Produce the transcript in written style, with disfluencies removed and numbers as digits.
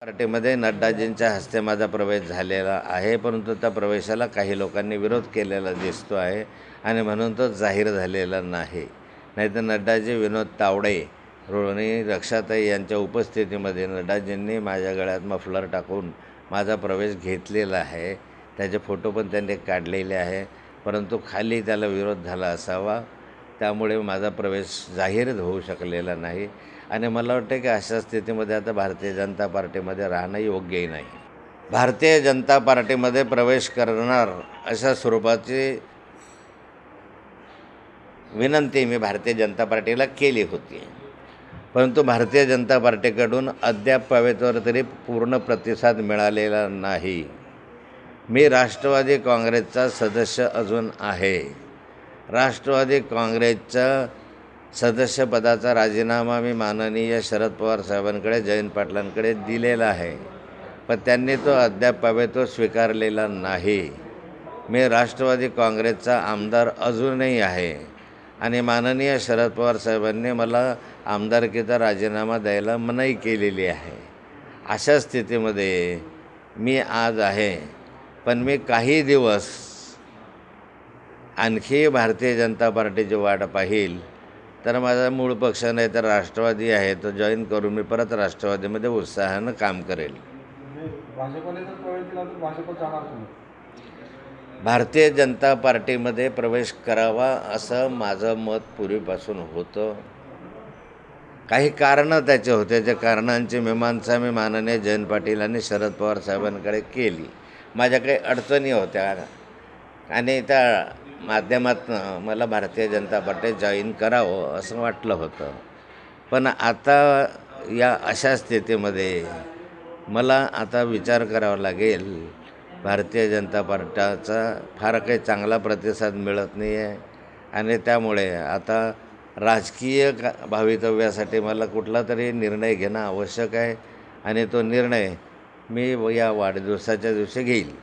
पार्टीमध्ये नड्डाजींच्या हस्ते माझा प्रवेश झालेला आहे, परंतु त्या प्रवेशाला काही लोकांनी विरोध केलेला दिसतो आहे आणि म्हणून तो जाहीर झालेला नाही. नाहीतर नड्डाजी, विनोद तावडे, रोहिणी रक्षाताई यांच्या उपस्थितीमध्ये नड्डाजींनी माझ्या गळ्यात मफलर टाकून माझा प्रवेश घेतलेला आहे. त्याचे फोटो पण त्यांनी काढलेले आहे, परंतु खाली त्याला विरोध झाला असावा, त्यामुळे माझा प्रवेश जाहीर होऊ शकलेला नाही. आणि मला वाटतं की अशा स्थितीमध्ये आता भारतीय जनता पार्टीमध्ये राहणं योग्यही नाही. भारतीय जनता पार्टीमध्ये प्रवेश करणार अशा स्वरूपाची विनंती मी भारतीय जनता पार्टीला केली होती, परंतु भारतीय जनता पार्टीकडून अद्याप तरी पूर्ण प्रतिसाद मिळालेला नाही. मी राष्ट्रवादी काँग्रेसचा सदस्य अजून आहे. राष्ट्रवादी काँग्रेसचा सदस्यपदाचा राजीनामा मी माननीय शरद पवार साहेबांकडे, जयंत पाटलांकडे दिलेला आहे, पण त्यांनी तो अद्याप स्वीकारलेला नाही. मी राष्ट्रवादी काँग्रेसचा आमदार अजूनही आहे आणि माननीय शरद पवार साहेबांनी मला आमदारकीचा राजीनामा द्यायला मनाई केलेली आहे. अशा स्थितीमध्ये मी आज आहे, पण मी काही दिवस आणखी भारतीय जनता पार्टीची वाट पाहील. तर माझा मूळ पक्ष नाही तर राष्ट्रवादी आहे, तो जॉईन करून मी परत राष्ट्रवादीमध्ये उत्साहानं काम करेल. भारतीय जनता पार्टीमध्ये प्रवेश करावा असं माझं मत पूर्वीपासून होतं. काही कारणं त्याचे होते, त्या कारणांची मीमांसा मी माननीय जयंत पाटील आणि शरद पवार साहेबांकडे केली. माझ्या काही अडचणी होत्या आणि त्या माध्यमातून मला भारतीय जनता पार्टी जॉईन करावं असं वाटलं होतं. पण आता या अशा स्थितीमध्ये मला आता विचार करावा लागेल. भारतीय जनता पार्टीचा फार काही चांगला प्रतिसाद मिळत नाही आहे आणि त्यामुळे आता राजकीय भवितव्यासाठी मला कुठला तरी निर्णय घेणं आवश्यक आहे आणि तो निर्णय मी या वाढदिवसाच्या दिवशी घेईल.